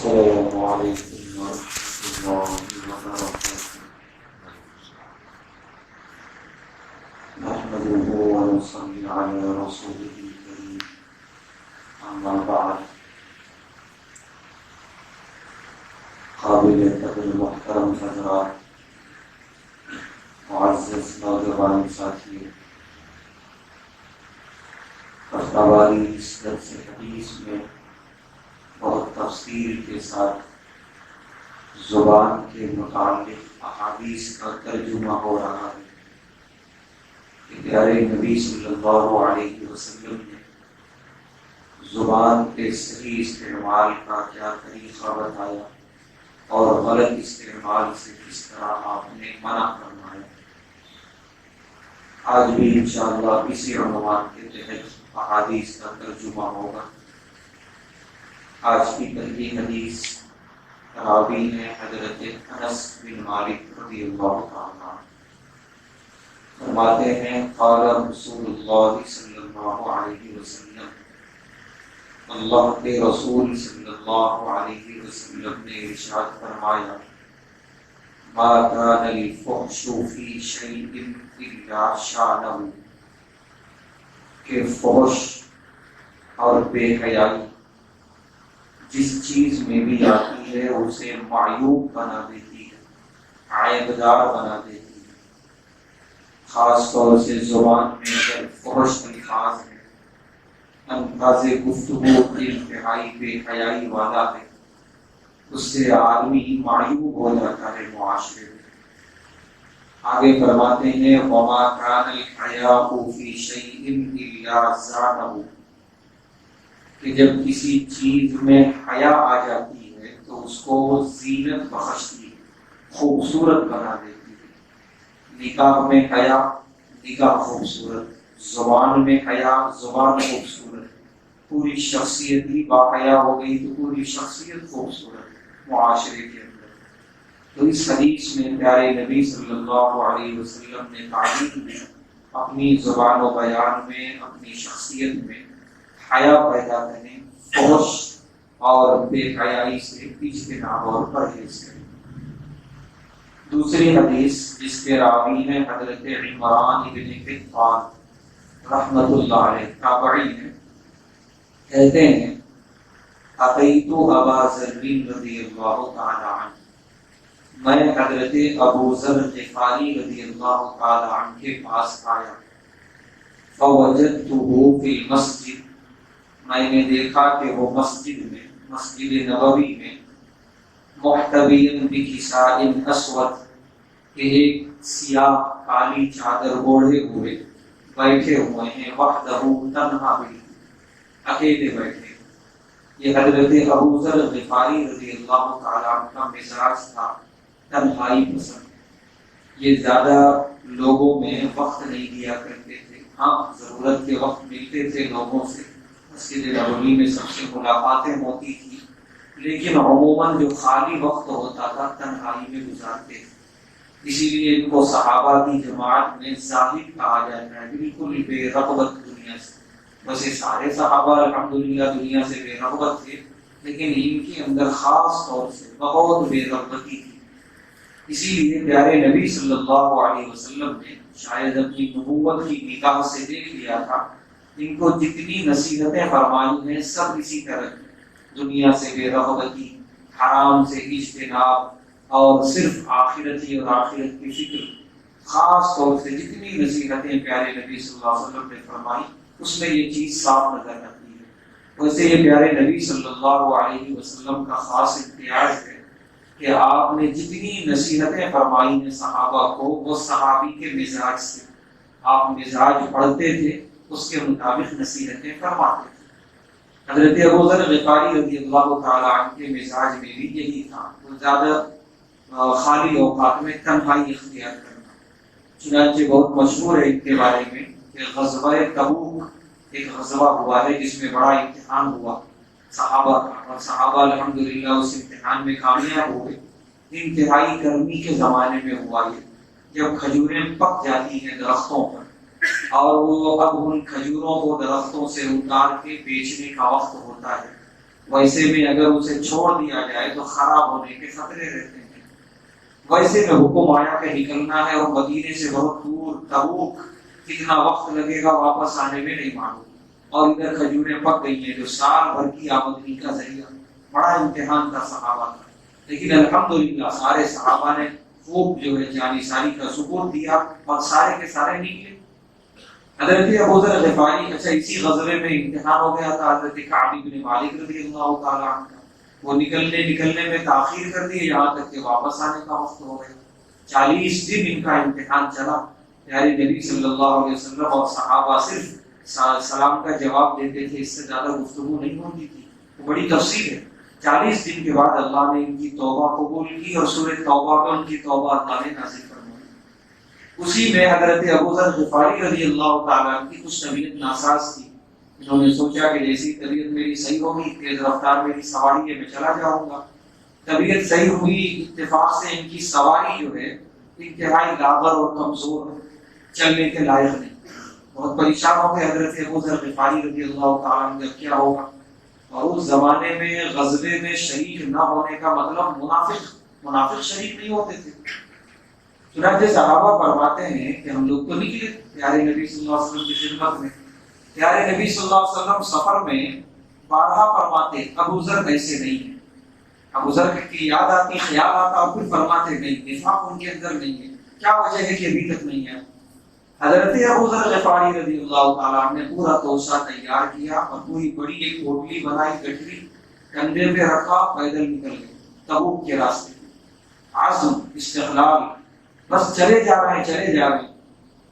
السلام علیکم ورحمۃ اللہ وبرکاتہ۔ نحمده ونصلي على رسوله الكريم، اما بعد۔ قابل قدر محترم حضرات، معزز نوجوان ساتھی، ہماری اس درس حدیث میں بہت تفصیل کے ساتھ زبان کے متعلق احادیث کا ترجمہ ہو رہا ہے کہ پیارے نبی صلی اللہ علیہ وسلم نے زبان کے صحیح استعمال کا کیا طریقہ بتایا اور غلط استعمال سے کس طرح آپ نے منع فرمایا۔ آج بھی انشاءاللہ اسی عنوان کے تحت احادیث کا ترجمہ ہوگا۔ آج کی پہلی حدیث راوی ہے حضرت انس بن مالک رضی اللہ تعالیٰ عنہ۔ فرماتے ہیں قال رسول اللہ صلی اللہ علیہ وسلم، اللہ کے رسول صلی اللہ علیہ وسلم نے ارشاد فرمایا، ما كان الفحش في شيء الا شانه، کہ فحش اور بے حیائی جس چیز میں بھی آتی ہے اسے معیوب بنا دیتی ہے، عیبدار بنا دیتی ہے۔ خاص طور سے زبان میں اگر فحش الفاظ ہے، انداز گفتگو انتہائی بے حیائی والا ہے، اس سے آدمی معیوب ہو جاتا ہے معاشرے میں۔ آگے فرماتے ہیں وما كان الحیاء فی شیء الا زانہ، کہ جب کسی چیز میں حیا آ جاتی ہے تو اس کو زینت بخشتی ہے، خوبصورت بنا دیتی ہے۔ نکاح میں حیا، نکاح خوبصورت، زبان میں حیا، زبان خوبصورت، پوری شخصیت ہی باحیا ہو گئی تو پوری شخصیت خوبصورت معاشرے کے اندر۔ تو اس حدیث میں پیارے نبی صلی اللہ علیہ وسلم نے تعلیم دی اپنی زبان و بیان میں، اپنی شخصیت میں حیا پیدا کریں، فحش اور بے حیائی سے اجتناب اور پرہیز کریں۔ دوسری حدیث جس کے راوی ہیں حضرت عمران بن حطان رحمۃ اللہ علیہ، تابعی ہیں، کہتے ہیں اتیت ابا ذر رضی اللہ تعالی عنہ، میں حضرت ابو ذر غفاری رضی اللہ تعالی عنہ کے پاس آیا، فوجدته فی المسجد، میں نے دیکھا کہ وہ مسجد میں، مسجد نبوی میں، محتبیاً بکساء اسود، کہ ایک سیاہ کالی چادر اوڑھے ہوئے بیٹھے ہوئے ہیں، وحدہ تنہا بھی، اکیلے بیٹھے۔ یہ حضرت ابو ذر غفاری رضی اللہ تعالیٰ عنہ کا مزاج تھا، تنہائی پسند۔ یہ زیادہ لوگوں میں وقت نہیں دیا کرتے تھے، ہاں ضرورت کے وقت ملتے تھے لوگوں سے، مسجد نبوی میں سب سے ملاقاتیں ہوتی تھی، لیکن عموماً جو خالی وقت ہوتا تھا تنہائی میں گزارتے تھے۔ اسی لیے ان کو صحابہ کی جماعت میں زاہد کہا جاتا ہے، بالکل بے رغبت دنیا سے۔ ویسے سارے صحابہ الحمدللہ دنیا سے بے رغبت تھے، لیکن ان کے اندر خاص طور سے بہت بے رغبتی تھی۔ اسی لیے پیارے نبی صلی اللہ علیہ وسلم نے شاید اپنی نبوت کی نگاہ سے دیکھ لیا تھا، ان کو جتنی نصیحتیں فرمائی ہیں سب اسی طرح کی، دنیا سے بے رغبتی، حرام سے اجتناب، اور صرف آخرت ہی اور آخرت کی فکر۔ خاص طور سے جتنی نصیحتیں پیارے نبی صلی اللہ علیہ وسلم نے فرمائی اس میں یہ چیز صاف نظر آتی ہے۔ ویسے یہ پیارے نبی صلی اللہ علیہ وسلم کا خاص امتیاز ہے کہ آپ نے جتنی نصیحتیں فرمائی ہیں صحابہ کو، وہ صحابی کے مزاج سے، آپ مزاج پڑھتے تھے اس کے مطابق نصیحتیں فرماتے تھے۔ حضرت ابو ذر غفاری رضی اللہ تعالیٰ عنہ کے مزاج میں بھی یہی تھا، وہ زیادہ خالی اوقات میں تنہائی اختیار کرنا۔ چنانچہ بہت مشہور ہے ان کے بارے میں کہ غزوہ تبوک ایک غزوہ ہوا ہے جس میں بڑا امتحان ہوا صحابہ کا، اور صحابہ الحمدللہ اس امتحان میں کامیاب ہوئے۔ انتہائی گرمی کے زمانے میں ہوا یہ، جب کھجوریں پک جاتی ہیں درختوں پر، اور وہ اب ان کھجوروں کو درختوں سے اتار کے بیچنے کا وقت ہوتا ہے، ویسے میں اگر اسے چھوڑ دیا جائے تو خراب ہونے کے خطرے رہتے ہیں۔ ویسے میں حکم آیا کہ نکلنا ہے، اور مدینے سے بہت دور تبوک کتنا وقت لگے گا واپس آنے میں نہیں معلوم، اور ادھر کھجوریں پک گئی ہیں جو سال بھر کی آمدنی کا ذریعہ۔ بڑا امتحان تھا صحابہ کا، لیکن الحمدللہ سارے صحابہ نے خوب جو ہے جانی ساری کا ثبوت دیا اور سارے کے سارے نکلے۔ حضرت ابو ذر غفاری، اچھا اسی غزوے میں امتحان ہو گیا تھا حضرت کعب بن مالک رضی اللہ تعالیٰ عنہ کا، وہ نکلنے میں تاخیر کر دی یہاں تک کہ واپس آنے کا وقت ہو گیا۔ 40 دن ان کا امتحان چلا۔ پیارے نبی صلی اللہ علیہ وسلم اور صحابہ صرف سلام کا جواب دیتے تھے، اس سے زیادہ گفتگو نہیں ہوتی تھی، وہ بڑی تفصیل ہے۔ 40 دن کے بعد اللہ نے ان کی توبہ قبول کی اور سورہ توبہ میں ان کی توبہ اللہ نے نازل فرمائی۔ اسی میں حضرت ابو ذر غفاری رضی اللہ تعالیٰ کی کچھ طبیعت ناساز تھی۔ انہوں نے سوچا کہ جیسی طبیعت میری صحیح ہوگی، تیز رفتار میری سواری ہے، میں چلا جاؤں گا۔ طبیعت صحیح ہوئی، اتفاق سے ان کی سواری جو ہے انتہائی لاغر اور کمزور، چلنے کے لائق نہیں۔ بہت پریشان ہو گئے حضرت ابو ذر غفاری رضی اللہ تعالیٰ عنہ، کیا ہوگا؟ اور اس زمانے میں غزوے میں شریک نہ ہونے کا مطلب منافق شریک نہیں ہوتے تھے۔ چنانچہ صحابہ فرماتے ہیں کہ ہم لوگ تو نکلے پیارے نبی صلی اللہ علیہ وسلم کی خدمت میں۔ پیارے نبی صلی اللہ علیہ وسلم سفر میں بارہا فرماتے ابو ذر ایسے نہیں ہے۔ ابو ذر کی یاد آتی، خیال آتا، اور پھر فرماتے نہیں، نفاق ان کے اندر نہیں ہے۔ کیا وجہ ہے کہ ابھی تک نہیں ہے؟ حضرت ابو ذر غفاری رضی اللہ تعالیٰ عنہ نے پورا توشہ تیار کیا اور پوری بڑی ایک پوٹلی بنائی، گٹھری کندھے پہ رکھا، پیدل نکل گئے تبوک کے راستے۔ عزم، استقلال، بس چلے جا رہے ہیں۔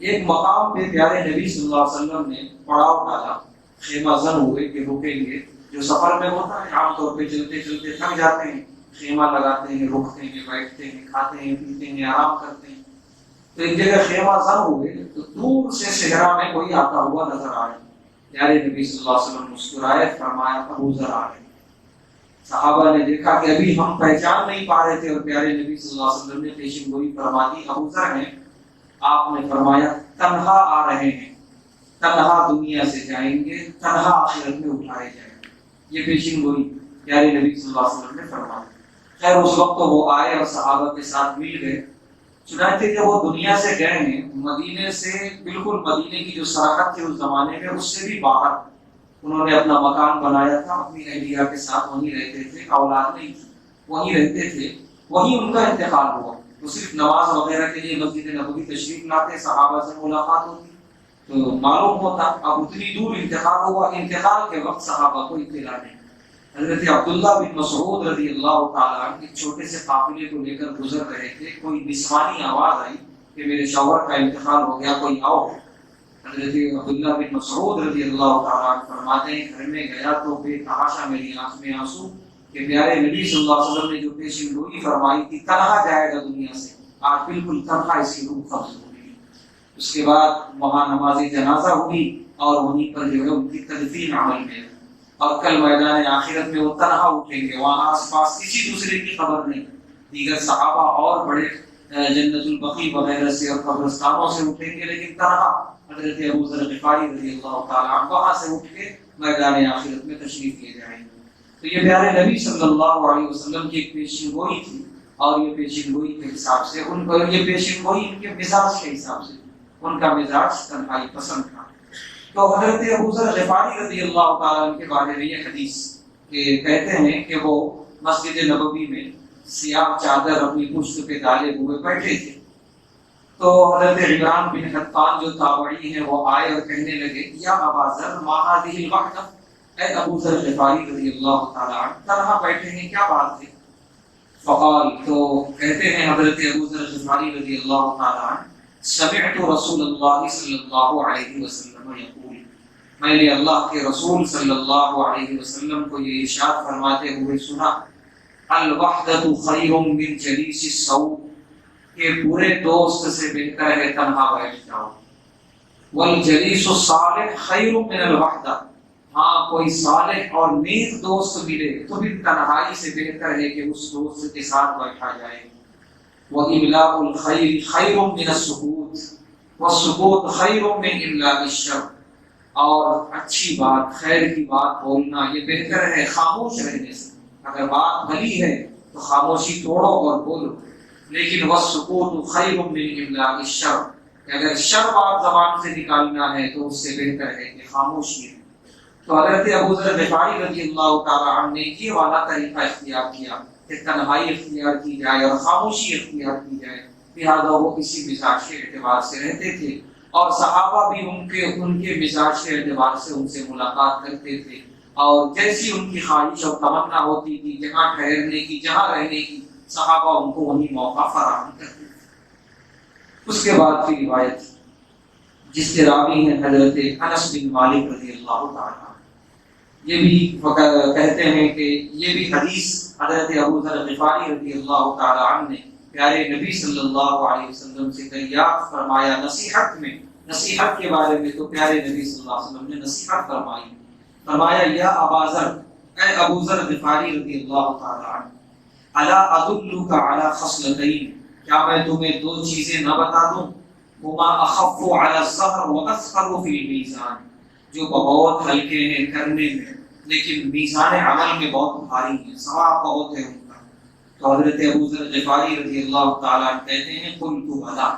ایک مقام پہ پیارے نبی صلی اللہ علیہ وسلم نے پڑاؤ ڈالا، خیمہ زن ہوئے کہ رکیں گے۔ جو سفر میں ہوتا ہے عام طور پہ چلتے چلتے تھک جاتے ہیں، خیمہ لگاتے ہیں، رکتے ہیں، بیٹھتے ہیں، کھاتے ہیں، پیتے ہیں، آرام کرتے ہیں۔ تو ایک جگہ خیمہ زن ہوئے تو دور سے صحرا میں کوئی آتا ہوا نظر آیا۔ پیارے نبی صلی اللہ علیہ وسلم مسکرائے، فرمایا ابو ذر آ رہے ہیں۔ صحابہ نے دیکھا کہ ابھی ہم پہچان نہیں پا رہے تھے، اور پیارے نبی صلی اللہ علیہ وسلم نے پیشن گوئی فرما دی، ابو ذر ہیں۔ آپ نے فرمایا تنہا آ رہے ہیں، تنہا دنیا سے جائیں گے، تنہا آخرت میں اٹھائے جائیں گے۔ یہ پیشن گوئی پیارے نبی صلی اللہ علیہ وسلم نے فرمایا۔ خیر اس وقت تو وہ آئے اور صحابہ کے ساتھ مل گئے۔ چنانچہ جب وہ دنیا سے گئے ہیں، مدینے سے بالکل مدینے کی جو سرحد تھی اس زمانے میں، اس سے بھی باہر انہوں نے اپنا مکان بنایا تھا، اپنی اہلیہ کے ساتھ وہیں رہتے تھے، اولاد نہیں تھی، وہیں رہتے تھے، وہیں ان کا انتقال ہوا۔ وہ صرف نماز وغیرہ کے لیے مسجد نبوی تشریف لاتے، صحابہ سے ملاقات ہوتی تو معلوم ہوتا۔ اب اتنی دور انتقال ہوا، انتقال کے وقت صحابہ کو اطلاع نہیں۔ حضرت عبداللہ بن مسعود رضی اللہ تعالیٰ عنہ ایک چھوٹے سے قافلے کو لے کر گزر رہے تھے، کوئی نسوانی آواز آئی کہ میرے شوہر کا انتقال ہو گیا، کوئی آؤ۔ حضرت عبداللہ بن مسعود رضی اللہ تعالیٰ عنہ فرماتے ہیں گھر میں گیا تو بے تحاشا میری آنکھ میں آنسو کہ پیارے نبی صلی اللہ علیہ وسلم نے جو پیشن گوئی فرمائی تھی تنہا جائے گا دنیا سے، آج بالکل تنہا اس کی روح قبض ہو گئی۔ اس کے بعد وہاں نماز جنازہ ہوئی اور وہیں پر جو ہے ان کی تدفین عمل میں، اور کل میدان آخرت میں وہ تنہا اٹھیں گے، وہاں آس پاس کسی دوسرے کی خبر نہیں۔ دیگر صحابہ اور بڑے جنت البقیع وغیرہ سے اور قبرستانوں سے اٹھیں گے، لیکن تنہا حضرت ابو ذر غفاری رضی اللہ تعالیٰ عنہ وہاں سے اٹھ کے میدان آخرت میں تشریف لے جائیں گے۔ تو یہ پیارے نبی صلی اللہ علیہ وسلم کی ایک پیشن گوئی تھی، اور یہ پیشن گوئی کے حساب سے ان کو، یہ پیشن گوئی ان کے مزاج کے حساب سے، ان کا مزاج تنہائی پسند تھا۔ تو حضرت ابو ذر غفاری رضی اللہ تعالیٰ عنہ کے بارے میں یہ حدیث کہ کہتے ہیں کہ وہ مسجد نبوی میں سیاہ چادر اپنی پشت پہ ڈالے ہوئے بیٹھے تھے، تو حضرت عمران بن حطان جو تابعی ہیں وہ آئے اور کہنے لگے یا ابا ذر ما هذه الوحدہ، اے ابو ذر غفاری رضی اللہ تعالیٰ عنہ تنہا بیٹھے ہیں، کیا بات ہے؟ فقال، تو کہتے ہیں حضرت ابو ذر غفاری رضی اللہ تعالیٰ عنہ سمعت رسول اللہ صلی اللہ علیہ وسلم یقول، میں نے اللہ کے رسول صلی اللہ علیہ وسلم کو یہ ارشاد فرماتے ہوئے سنا، الوحدۃ خیر من جلیس السوء، کہ برے دوست سے بہتر ہے تنہا بیٹھ جاؤ، والجلیس الصالح خیر من الوحدہ، ہاں کوئی صالح اور نیک دوست ملے تو بھی تنہائی سے بہتر ہے کہ اس دوست کے ساتھ بیٹھا جائے، وَإِمْلَاءُ الْخَيْرِ خَيْرٌ مِنَ السُّكُوتِ وَالسُّكُوتُ خَيْرٌ مِنْ إِمْلَاءِ الشَّرِّ، اور اچھی بات خیر کی بات بولنا یہ بہتر ہے خاموش رہنے سے۔ اگر بات بھلی ہے تو خاموشی توڑو اور بولو، لیکن والسکوت خیر من املاء الشر، کہ اگر شر بات زبان سے نکالنا ہے تو اس سے بہتر ہے کہ خاموشی ہے۔ تو حضرت ابو ذر غفاری رضی اللہ تعالی عنہ نے یہ والا طریقہ اختیار کیا کہ تنہائی اختیار کی جائے اور خاموشی اختیار کی جائے، لہٰذا وہ اسی مزاج کے اعتبار سے رہتے تھے، اور صحابہ بھی ان کے مزاج کے اعتبار سے ان سے ملاقات کرتے تھے، اور جیسی ان کی خواہش اور تمنا ہوتی تھی جہاں ٹھہرنے کی جہاں رہنے کی، صحابہ ان کو وہی موقع فراہم کرتے تھے۔ اس کے بعد کی روایت جس کے راوی ہیں حضرت انس بن مالک رضی اللہ تعالیٰ، یہ بھی کہتے ہیں کہ یہ بھی حدیث حضرت ابو ذر غفاری رضی اللہ تعالیٰ عنہ نے پیارے نبی صلی اللہ علیہ وسلم سے دریافت فرمایا نصیحت میں، نصیحت کے بارے میں تو پیارے نبی صلی اللہ علیہ وسلم نے نصیحت فرمائی، فرمایا یا ابا ذر، اے ابو ذر غفاری رضی اللہ تعالیٰ عنہ، الا ادلک علی خصلتین، کیا میں تمہیں دو چیزیں نہ بتا دوں، ہما اخف علی الظہر واثقل فی المیزان، جو بہت ہلکے ہیں کرنے میں لیکن میزان عمل میں بہت بھاری ہیں، ثواب بہت ہے ان کا۔ تو حضرت ابو ذر غفاری رضی اللہ تعالیٰ عنہ کہتے ہیں قلت بلی،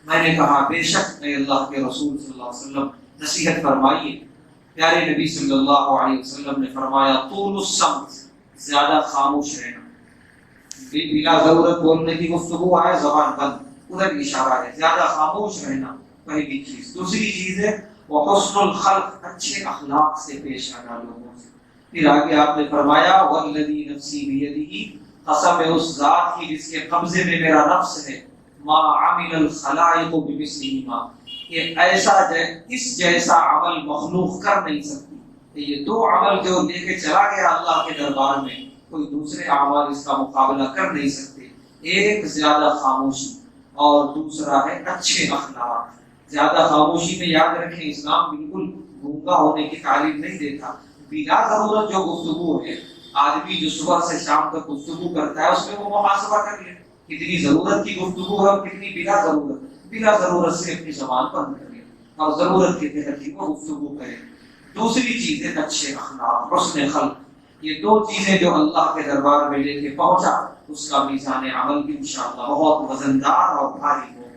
میں نے کہا بے شک اے اللہ کے رسول صلی اللہ علیہ وسلم نصیحت فرمائیے۔ پیارے نبی صلی اللہ علیہ وسلم نے فرمایا طول الصمت، زیادہ خاموش رہنا، بلا ضرورت بولنے کی گفتگو آئے زبان بند، ادھر اشارہ ہے، زیادہ خاموش رہنا پہلی چیز۔ دوسری چیز ہے وحسن الخلق، اچھے اخلاق سے پیش آنا لوگوں سے۔ پھر آگے آپ نے فرمایا والذی نفسی بیدہ، قسم ہے اس ذات کی جس کے قبضے میں میرا نفس ہے، ما عمل الخلائق بمثلہما، کہ ایسا اس جیسا عمل مخلوق کر نہیں سکتی، کہ یہ دو عمل جو لے کے چلا گیا اللہ کے دربار میں کوئی دوسرے اعمال اس کا مقابلہ کر نہیں سکتے، ایک زیادہ خاموشی اور دوسرا ہے اچھے اخلاق۔ زیادہ خاموشی میں یاد رکھیں اسلام بالکل گونگا ہونے کی تعلیم نہیں دیتا، بلا ضرورت جو گفتگو ہے، آدمی جو صبح سے شام تک گفتگو کرتا ہے اس میں وہ محاسبہ کر لے کتنی ضرورت کی گفتگو ہے اور کتنی بلا ضرورت سے اپنی زبان بند کر لے اور ضرورت کے تحت ہی وہ گفتگو کرے۔ دوسری چیز ہے اچھے اخلاق، حسن خلق، یہ دو چیزیں جو اللہ کے دربار میں لے کے پہنچا اس کا میزان عمل بھی انشاءاللہ بہت وزندار اور بھاری ہو۔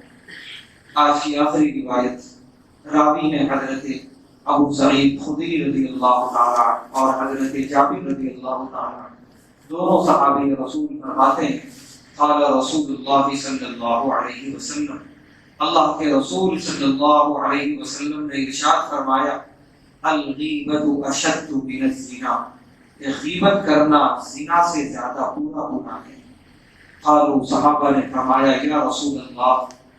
آج کی آخری روایت راوی ہیں حضرت ابو سعید خدری رضی اللہ تعالیٰ اور حضرت جابر رضی اللہ تعالیٰ، دونوں صحابی رسول فرماتے ہیں قال رسول اللہ صلی اللہ علیہ وسلم، اللہ کے رسول صلی اللہ علیہ وسلم نے ارشاد فرمایا الغیبۃ اشد من الزنا، کہ غیبت کرنا زنا سے زیادہ برا گناہ ہے۔ قالوا، صحابہ نے فرمایا یا رسول اللہ،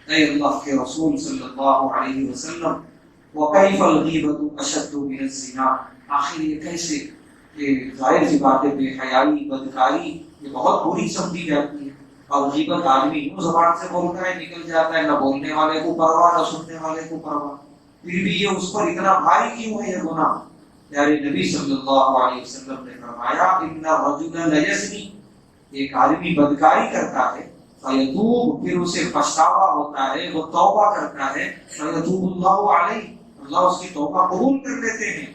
اے اللہ کے رسول صلی اللہ علیہ وسلم، وَكَيْفَ الْغِيبَةُ أَشَدُّ مِنَ الزِّنَا، آخر یہ کیسے، کہ ظاہر سی بات ہے بے حیائی بدکاری یہ بہت بری سمجھی جاتی ہے، اور غیبت آدمی یوں زبان سے بولتا ہے نکل جاتا ہے، نہ بولنے والے کو پرواہ نہ سننے والے کو پرواہ، پھر بھی یہ اس پر اتنا بھاری کیوں ہے یہ گناہ؟ پیارے نبی صلی اللہ علیہ وسلم نے فرمایا ان الرجل لیزنی، ایک آدمی بدکاری کرتا ہے فیتوب، پھر اسے پچھتاوا ہوتا ہے، وہ توبہ کرتا ہے، فیتوب اللہ علیہ، اللہ اس کی توبہ قبول کر لیتے ہیں۔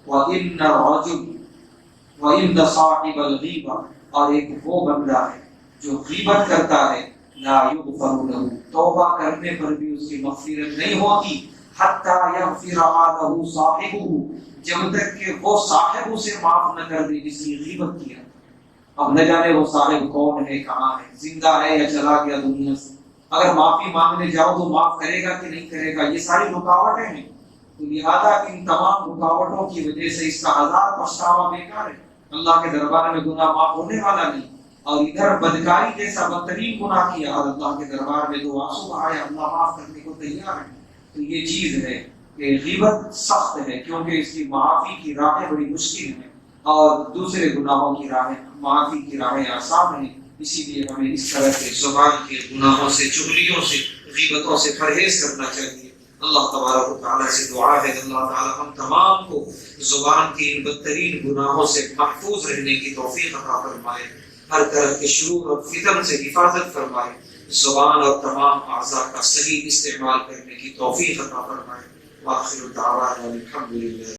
وَإِنَّ الرَّجُلَ وَإِنَّ صَاحِبَ الْغِيبَةِ، اور ایک وہ بندہ ہے جو غیبت کرتا ہے لا یغفر لہ، توبہ کرنے پر بھی اس کی مغفرت نہیں ہوتی، حتیٰ یغفرها لہ صاحبہ، جب تک کہ وہ صاحب اسے معاف نہ کر دے جس کی غیبت کیا۔ اب نہ جانے وہ صاحب کون ہے، کہاں ہے، زندہ ہے یا چلا گیا دنیا سے، اگر معافی مانگنے جاؤ تو معاف کرے گا کہ نہیں کرے گا، یہ ساری رکاوٹیں ہیں۔ تو لہذا ان تمام رکاوٹوں کی وجہ سے اس کا ہزار پچھتاوا بیکار ہے، اللہ کے دربار میں گناہ معاف ہونے والا نہیں، اور ادھر بدکاری جیسا بدترین گناہ کیا اور اللہ کے دربار میں دو آنسو بہائے، اللہ معاف کرنے کو تیار ہے۔ تو یہ چیز ہے کہ غیبت سخت ہے کیونکہ اس کی معافی کی راہیں بڑی مشکل ہیں، اور دوسرے گناہوں کی راہیں، معافی کی راہیں آسان ہیں، اسی لیے ہمیں اس طرح کے زبان کے گناہوں سے، چغلیوں سے، غیبتوں سے پرہیز کرنا چاہیے۔ اللہ تبارک و تعالیٰ سے دعا ہے کہ اللہ تعالیٰ ہم تمام کو زبان کی ان بدترین گناہوں سے محفوظ رہنے کی توفیق عطا فرمائے، ہر طرح کے شرور اور فتن سے حفاظت فرمائے، زبان اور تمام اعضاء کا صحیح استعمال کرنے کی توفیق عطا فرمائے۔ واخر دعوانا الحمد لله.